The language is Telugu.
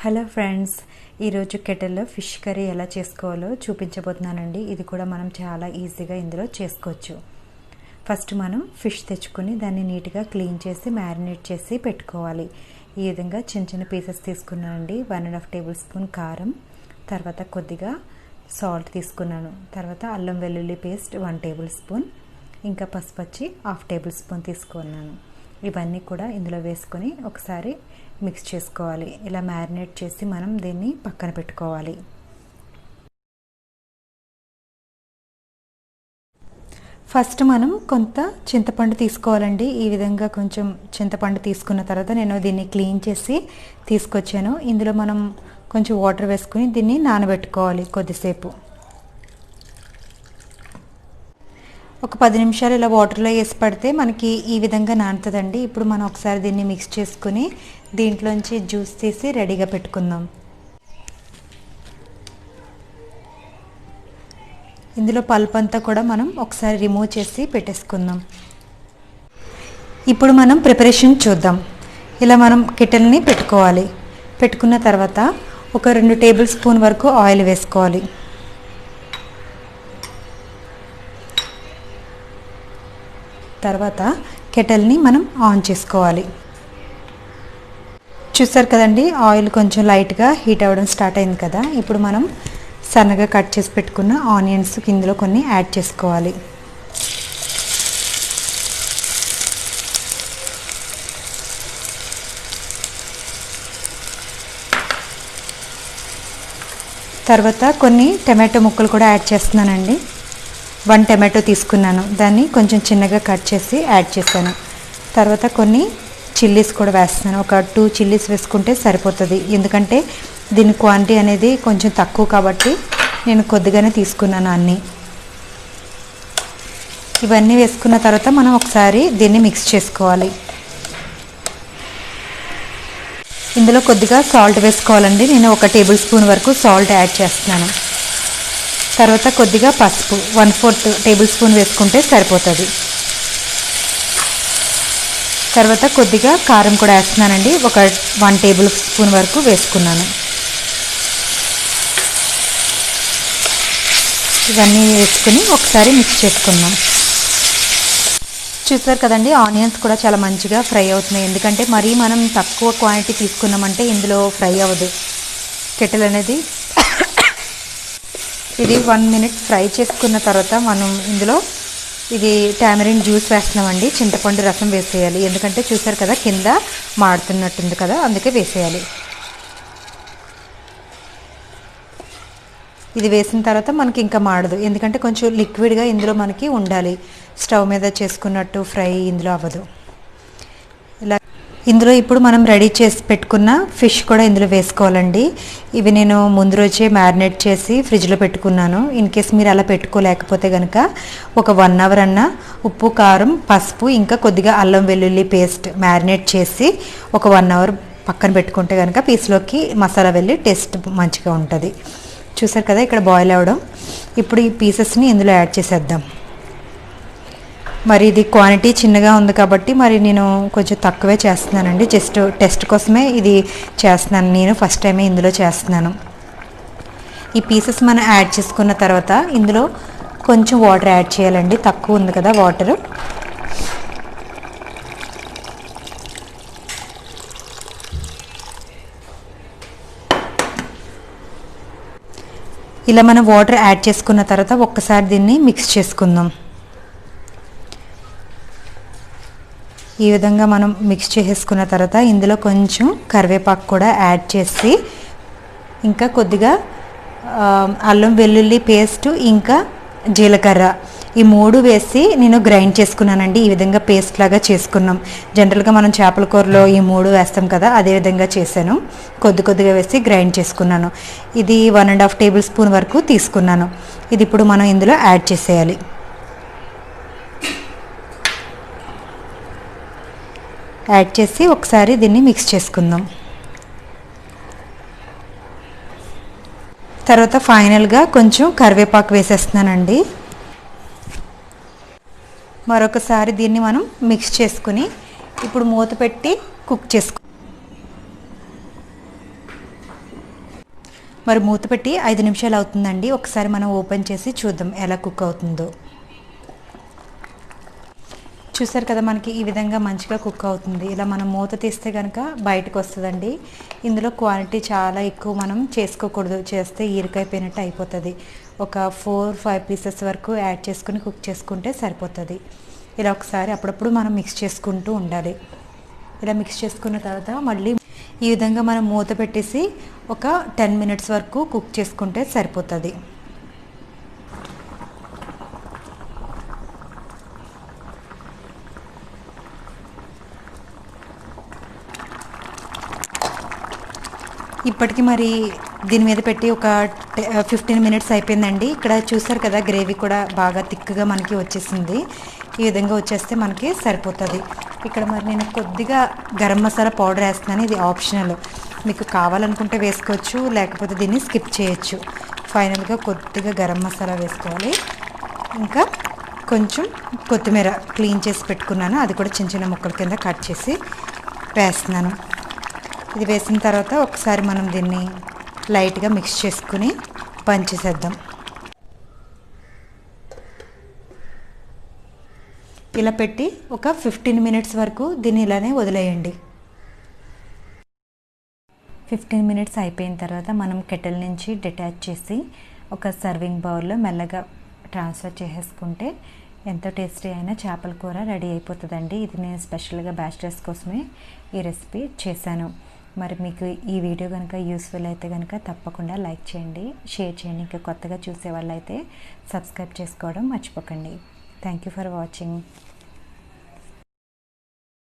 హలో ఫ్రెండ్స్, ఈరోజు కెటల్లో ఫిష్ కర్రీ ఎలా చేసుకోవాలో చూపించబోతున్నానండి. ఇది కూడా మనం చాలా ఈజీగా ఇందులో చేసుకోవచ్చు. ఫస్ట్ మనం ఫిష్ తెచ్చుకొని దాన్ని నీట్గా క్లీన్ చేసి మ్యారినేట్ చేసి పెట్టుకోవాలి. ఈ విధంగా చిన్న చిన్న పీసెస్ తీసుకున్నానండి. 1.5 టేబుల్ స్పూన్ కారం, తర్వాత కొద్దిగా సాల్ట్ తీసుకున్నాను. తర్వాత అల్లం వెల్లుల్లి పేస్ట్ 1 టేబుల్ స్పూన్, ఇంకా పసుపచ్చి 1/2 టేబుల్ స్పూన్ తీసుకున్నాను. ఇవన్నీ కూడా ఇందులో వేసుకొని ఒకసారి మిక్స్ చేసుకోవాలి. ఇలా మ్యారినేట్ చేసి మనం దీన్ని పక్కన పెట్టుకోవాలి. ఫస్ట్ మనం కొంత చింతపండు తీసుకోవాలండి. ఈ విధంగా కొంచెం చింతపండు తీసుకున్న తర్వాత నేను దీన్ని క్లీన్ చేసి తీసుకొచ్చాను. ఇందులో మనం కొంచెం వాటర్ వేసుకుని దీన్ని నానబెట్టుకోవాలి కొద్దిసేపు. ఒక 10 నిమిషాలు ఇలా వాటర్లో వేసి పడితే మనకి ఈ విధంగా నానుతుందండి. ఇప్పుడు మనం ఒకసారి దీన్ని మిక్స్ చేసుకుని దీంట్లోంచి జ్యూస్ తీసి రెడీగా పెట్టుకుందాం. ఇందులో పల్ప్ అంతా కూడా మనం ఒకసారి రిమూవ్ చేసి పెట్టేసుకుందాం. ఇప్పుడు మనం ప్రిపరేషన్ చూద్దాం. ఇలా మనం కెటిల్ని పెట్టుకోవాలి. పెట్టుకున్న తర్వాత ఒక 2 టేబుల్ స్పూన్ వరకు ఆయిల్ వేసుకోవాలి. తర్వాత కెటిల్ని మనం ఆన్ చేసుకోవాలి. చూసారు కదండి, ఆయిల్ కొంచెం లైట్గా హీట్ అవ్వడం స్టార్ట్ అయింది కదా. ఇప్పుడు మనం సన్నగా కట్ చేసి పెట్టుకున్న ఆనియన్స్ ఇందులో కొన్ని యాడ్ చేసుకోవాలి. తర్వాత కొన్ని టమాటో ముక్కలు కూడా యాడ్ చేస్తున్నానండి. 1 టమాటో తీసుకున్నాను, దాన్ని కొంచెం చిన్నగా కట్ చేసి యాడ్ చేశాను. తర్వాత కొన్ని చిల్లీస్ కూడా వేస్తున్నాను. ఒక 2 చిల్లీస్ వేసుకుంటే సరిపోతుంది, ఎందుకంటే దీని క్వాంటిటీ అనేది కొంచెం తక్కువ కాబట్టి నేను కొద్దిగానే తీసుకున్నాను అన్నీ. ఇవన్నీ వేసుకున్న తర్వాత మనం ఒకసారి దీన్ని మిక్స్ చేసుకోవాలి. ఇందులో కొద్దిగా సాల్ట్ వేసుకోవాలండి. నేను 1 టేబుల్ స్పూన్ వరకు సాల్ట్ యాడ్ చేస్తున్నాను. తర్వాత కొద్దిగా పసుపు 1/4 టేబుల్ స్పూన్ వేసుకుంటే సరిపోతుంది. తర్వాత కొద్దిగా కారం కూడా వేస్తున్నానండి. ఒక 1 టేబుల్ స్పూన్ వరకు వేసుకున్నాను. ఇవన్నీ వేసుకుని ఒకసారి మిక్స్ చేసుకుందాం. చూసారు కదండి, ఆనియన్స్ కూడా చాలా మంచిగా ఫ్రై అవుతున్నాయి. ఎందుకంటే మరీ మనం తక్కువ క్వాంటిటీ తీసుకున్నామంటే ఇందులో ఫ్రై అవ్వదు. కెటిల్ అనేది ఇది 1 మినిట్ ఫ్రై చేసుకున్న తర్వాత మనం ఇందులో ఇది టామరిన్ జ్యూస్ వేస్తున్నామండి. చింతపండు రసం వేసేయాలి, ఎందుకంటే చూసారు కదా కింద మాడుతున్నట్టుంది కదా, అందుకే వేసేయాలి. ఇది వేసిన తర్వాత మనకి ఇంకా మాడదు, ఎందుకంటే కొంచెం లిక్విడ్గా ఇందులో మనకి ఉండాలి. స్టవ్ మీద చేసుకున్నట్టు ఫ్రై ఇందులో అవ్వదు. ఇలా ఇందులో ఇప్పుడు మనం రెడీ చేసి పెట్టుకున్న ఫిష్ కూడా ఇందులో వేసుకోవాలండి. ఇవి నేను ముందు రోజే మ్యారినేట్ చేసి ఫ్రిడ్జ్లో పెట్టుకున్నాను. ఇన్ కేస్ మీరు అలా పెట్టుకోలేకపోతే కనుక ఒక 1 అవర్ అన్న ఉప్పు, కారం, పసుపు, ఇంకా కొద్దిగా అల్లం వెల్లుల్లి పేస్ట్ మ్యారినేట్ చేసి ఒక 1 అవర్ పక్కన పెట్టుకుంటే కనుక పీస్లోకి మసాలా వెళ్ళి టేస్ట్ మంచిగా ఉంటుంది. చూసారు కదా ఇక్కడ బాయిల్ అవ్వడం. ఇప్పుడు ఈ పీసెస్ని ఇందులో యాడ్ చేసేద్దాం. మరి ఇది క్వాంటిటీ చిన్నగా ఉంది కాబట్టి మరి నేను కొంచెం తక్కువే చేస్తున్నానండి. జస్ట్ టెస్ట్ కోసమే ఇది చేస్తున్నాను. నేను ఫస్ట్ టైమే ఇందులో చేస్తున్నాను. ఈ పీసెస్ మనం యాడ్ చేసుకున్న తర్వాత ఇందులో కొంచెం వాటర్ యాడ్ చేయాలండి. తక్కువ ఉంది కదా వాటర్. ఇలా మనం వాటర్ యాడ్ చేసుకున్న తర్వాత ఒక్కసారి దీన్ని మిక్స్ చేసుకుందాం. ఈ విధంగా మనం మిక్స్ చేసేసుకున్న తర్వాత ఇందులో కొంచెం కరివేపాకు కూడా యాడ్ చేసి ఇంకా కొద్దిగా అల్లం వెల్లుల్లి పేస్ట్, ఇంకా జీలకర్ర, ఈ 3 వేసి నేను గ్రైండ్ చేసుకున్నానండి. ఈ విధంగా పేస్ట్ లాగా చేసుకున్నాం. జనరల్గా మనం చేపల కూరలో ఈ 3 వేస్తాం కదా, అదే విధంగా చేశాను. కొద్దిగా వేసి గ్రైండ్ చేసుకున్నాను. ఇది 1.5 టేబుల్ స్పూన్ వరకు తీసుకున్నాను. ఇది ఇప్పుడు మనం ఇందులో యాడ్ చేసేయాలి. యాడ్ చేసి ఒకసారి దీన్ని మిక్స్ చేసుకుందాం. తర్వాత ఫైనల్గా కొంచెం కరివేపాకు వేసేస్తున్నానండి. మరొకసారి దీన్ని మనం మిక్స్ చేసుకుని ఇప్పుడు మూత పెట్టి కుక్ చేసుకో. మరి మూత పెట్టి 5 నిమిషాలు అవుతుందండి. ఒకసారి మనం ఓపెన్ చేసి చూద్దాం ఎలా కుక్ అవుతుందో. చూసారు కదా, మనకి ఈ విధంగా మంచిగా కుక్ అవుతుంది. ఇలా మనం మూత తీస్తే కనుక బయటకు వస్తుందండి. ఇందులో క్వాంటిటీ చాలా ఎక్కువ మనం చేసుకోకూడదు, చేస్తే ఈరికైపోయినట్టు అయిపోతుంది. ఒక 4-5 పీసెస్ వరకు యాడ్ చేసుకుని కుక్ చేసుకుంటే సరిపోతుంది. ఇలా ఒకసారి అప్పుడప్పుడు మనం మిక్స్ చేసుకుంటూ ఉండాలి. ఇలా మిక్స్ చేసుకున్న తర్వాత మళ్ళీ ఈ విధంగా మనం మూత పెట్టేసి ఒక 10 మినిట్స్ వరకు కుక్ చేసుకుంటే సరిపోతుంది. ఇప్పటికి మరి దీని మీద పెట్టి ఒక 15 మినిట్స్ అయిపోయిందండి. ఇక్కడ చూసారు కదా, గ్రేవీ కూడా బాగా థిక్గా మనకి వచ్చేసింది. ఈ విధంగా వచ్చేస్తే మనకి సరిపోతుంది. ఇక్కడ మరి నేను కొద్దిగా గరం మసాలా పౌడర్ వేస్తున్నాను. ఇది ఆప్షనల్, మీకు కావాలనుకుంటే వేసుకోవచ్చు, లేకపోతే దీన్ని స్కిప్ చేయొచ్చు. ఫైనల్గా కొద్దిగా గరం మసాలా వేసుకోవాలి. ఇంకా కొంచెం కొత్తిమీర క్లీన్ చేసి పెట్టుకున్నాను, అది కూడా చిన్న చిన్న ముక్కల కింద కట్ చేసి వేస్తున్నాను. ఇది వేసిన తర్వాత ఒకసారి మనం దీన్ని లైట్గా మిక్స్ చేసుకుని పంచేసేద్దాం. ఇలా పెట్టి ఒక 15 మినిట్స్ వరకు దీన్ని ఇలానే వదిలేయండి. 15 మినిట్స్ అయిపోయిన తర్వాత మనం కెటిల్ నుంచి డిటాచ్ చేసి ఒక సర్వింగ్ బౌల్లో మెల్లగా ట్రాన్స్ఫర్ చేసేసుకుంటే ఎంతో టేస్టీ అయిన చేపల కూర రెడీ అయిపోతుందండి. ఇది నేను స్పెషల్గా బ్యాచిలర్స్ కోసమే ఈ రెసిపీ చేశాను. మరి మీకు ఈ వీడియో కనుక యూస్ఫుల్ అయితే కనుక తప్పకుండా లైక్ చేయండి, షేర్ చేయండి. ఇంకా కొత్తగా చూసే వాళ్ళైతే సబ్స్క్రైబ్ చేసుకోవడం మర్చిపోకండి. Thank you for watching.